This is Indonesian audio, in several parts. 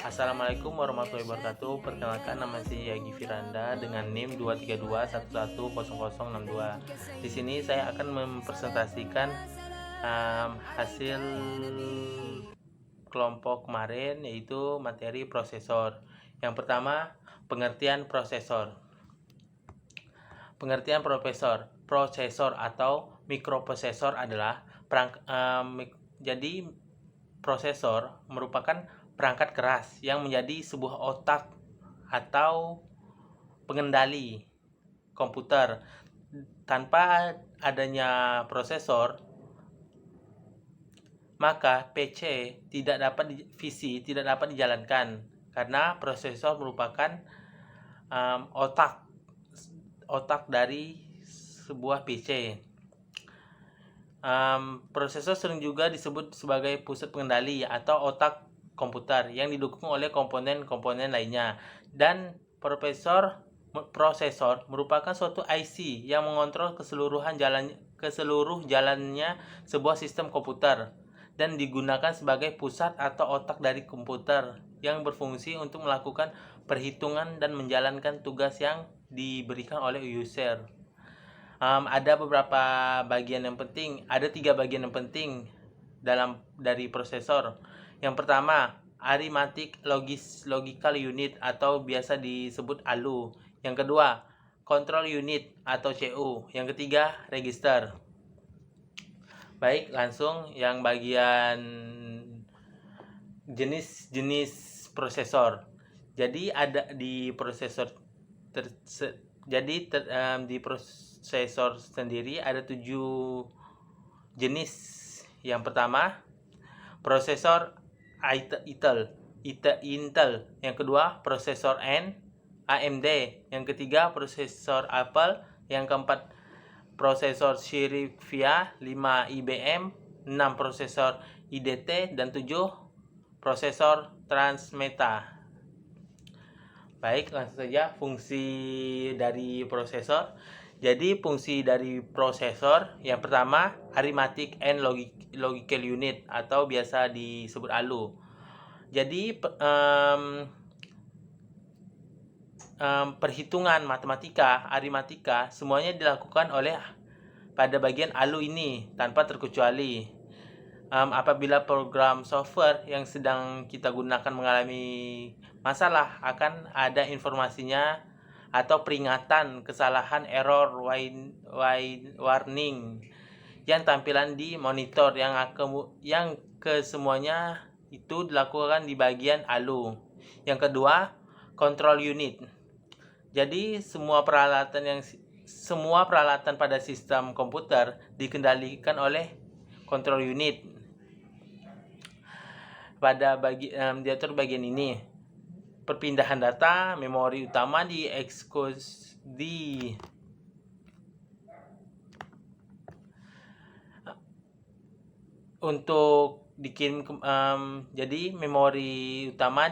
Assalamualaikum warahmatullahi wabarakatuh. Perkenalkan, nama saya Yagi Firanda dengan NIM 232110062. Di sini saya akan mempresentasikan hasil kelompok kemarin, yaitu materi prosesor. Yang pertama, pengertian prosesor. Pengertian prosesor atau mikroprosesor adalah jadi prosesor merupakan perangkat keras yang menjadi sebuah otak atau pengendali komputer. Tanpa adanya prosesor, maka PC tidak dapat dijalankan karena prosesor merupakan otak dari sebuah PC. Prosesor sering juga disebut sebagai pusat pengendali atau otak komputer yang didukung oleh komponen-komponen lainnya. Dan prosesor merupakan suatu IC yang mengontrol keseluruh jalannya sebuah sistem komputer dan digunakan sebagai pusat atau otak dari komputer yang berfungsi untuk melakukan perhitungan dan menjalankan tugas yang diberikan oleh user. Ada beberapa bagian yang penting. Ada 3 bagian yang penting dari prosesor. Yang pertama, Arithmetic Logical Unit atau biasa disebut ALU. Yang kedua, Control Unit atau CU. Yang ketiga, Register. Baik, langsung yang bagian jenis-jenis prosesor. Jadi ada di prosesor di prosesor sendiri ada 7 jenis. Yang pertama, prosesor Intel. Yang kedua, prosesor AMD. Yang ketiga, prosesor Apple. Yang keempat, prosesor Syrvia 5 IBM. 6, prosesor IDT. Dan 7, prosesor Transmeta. Baik, langsung saja fungsi dari prosesor. Jadi fungsi dari prosesor yang pertama, Arithmetic and Logical Unit atau biasa disebut ALU. Jadi perhitungan matematika, aritmatika semuanya dilakukan pada bagian ALU ini tanpa terkecuali. Apabila program software yang sedang kita gunakan mengalami masalah, akan ada informasinya atau peringatan kesalahan, error warning yang tampilan di monitor yang kesemuanya itu dilakukan di bagian ALU. Yang kedua, control unit. Jadi semua peralatan pada sistem komputer dikendalikan oleh control unit. Pada diatur bagian ini, perpindahan data memori utama untuk dikirim jadi memori utama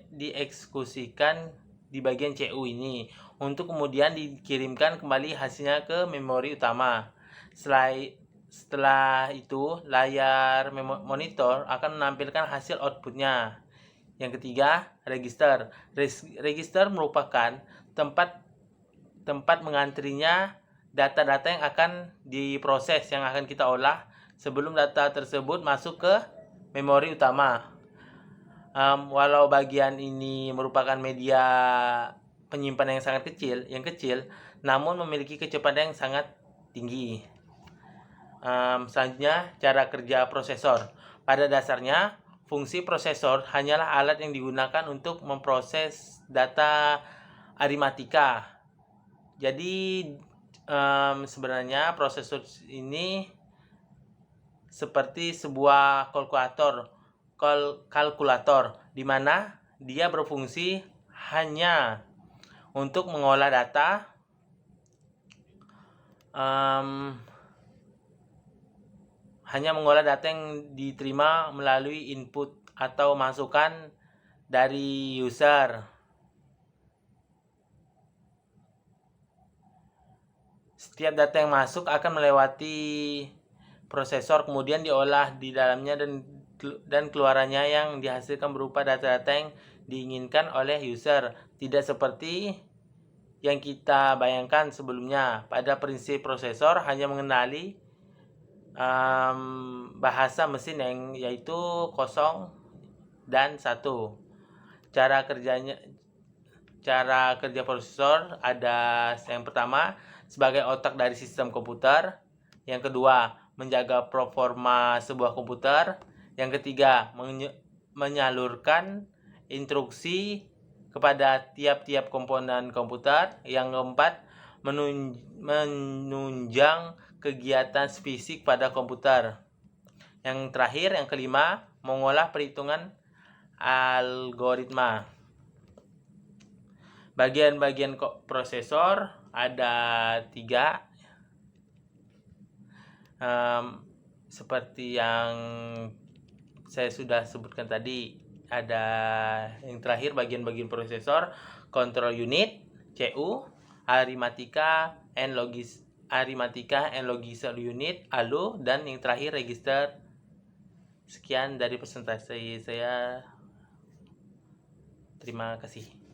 dieksekusikan di bagian CU ini untuk kemudian dikirimkan kembali hasilnya ke memori utama. Setelah itu, layar monitor akan menampilkan hasil outputnya. Yang ketiga, register. Register merupakan tempat mengantrinya data-data yang akan diproses, yang akan kita olah sebelum data tersebut masuk ke memori utama. Walau bagian ini merupakan media penyimpanan yang kecil, namun memiliki kecepatan yang sangat tinggi. Selanjutnya, cara kerja prosesor. Pada dasarnya, fungsi prosesor hanyalah alat yang digunakan untuk memproses data aritmatika. Jadi sebenarnya prosesor ini seperti sebuah kalkulator di mana dia berfungsi hanya untuk mengolah data yang diterima melalui input atau masukan dari user. Setiap data yang masuk akan melewati prosesor, kemudian diolah di dalamnya dan dan keluarannya yang dihasilkan berupa data-data yang diinginkan oleh user, tidak seperti yang kita bayangkan sebelumnya. Pada prinsip prosesor hanya mengenali bahasa mesin yang yaitu 0 dan 1. Cara kerja prosesor ada yang pertama sebagai otak dari sistem komputer, yang kedua menjaga performa sebuah komputer, yang ketiga menyalurkan instruksi kepada tiap-tiap komponen komputer, yang keempat menunjang kegiatan fisik pada komputer, yang terakhir yang kelima mengolah perhitungan algoritma. Bagian-bagian prosesor ada 3, seperti yang saya sudah sebutkan tadi. Ada yang terakhir bagian-bagian prosesor, control unit (CU), arithmetic and logical unit (ALU), dan yang terakhir register. Sekian dari presentasi saya. Terima kasih.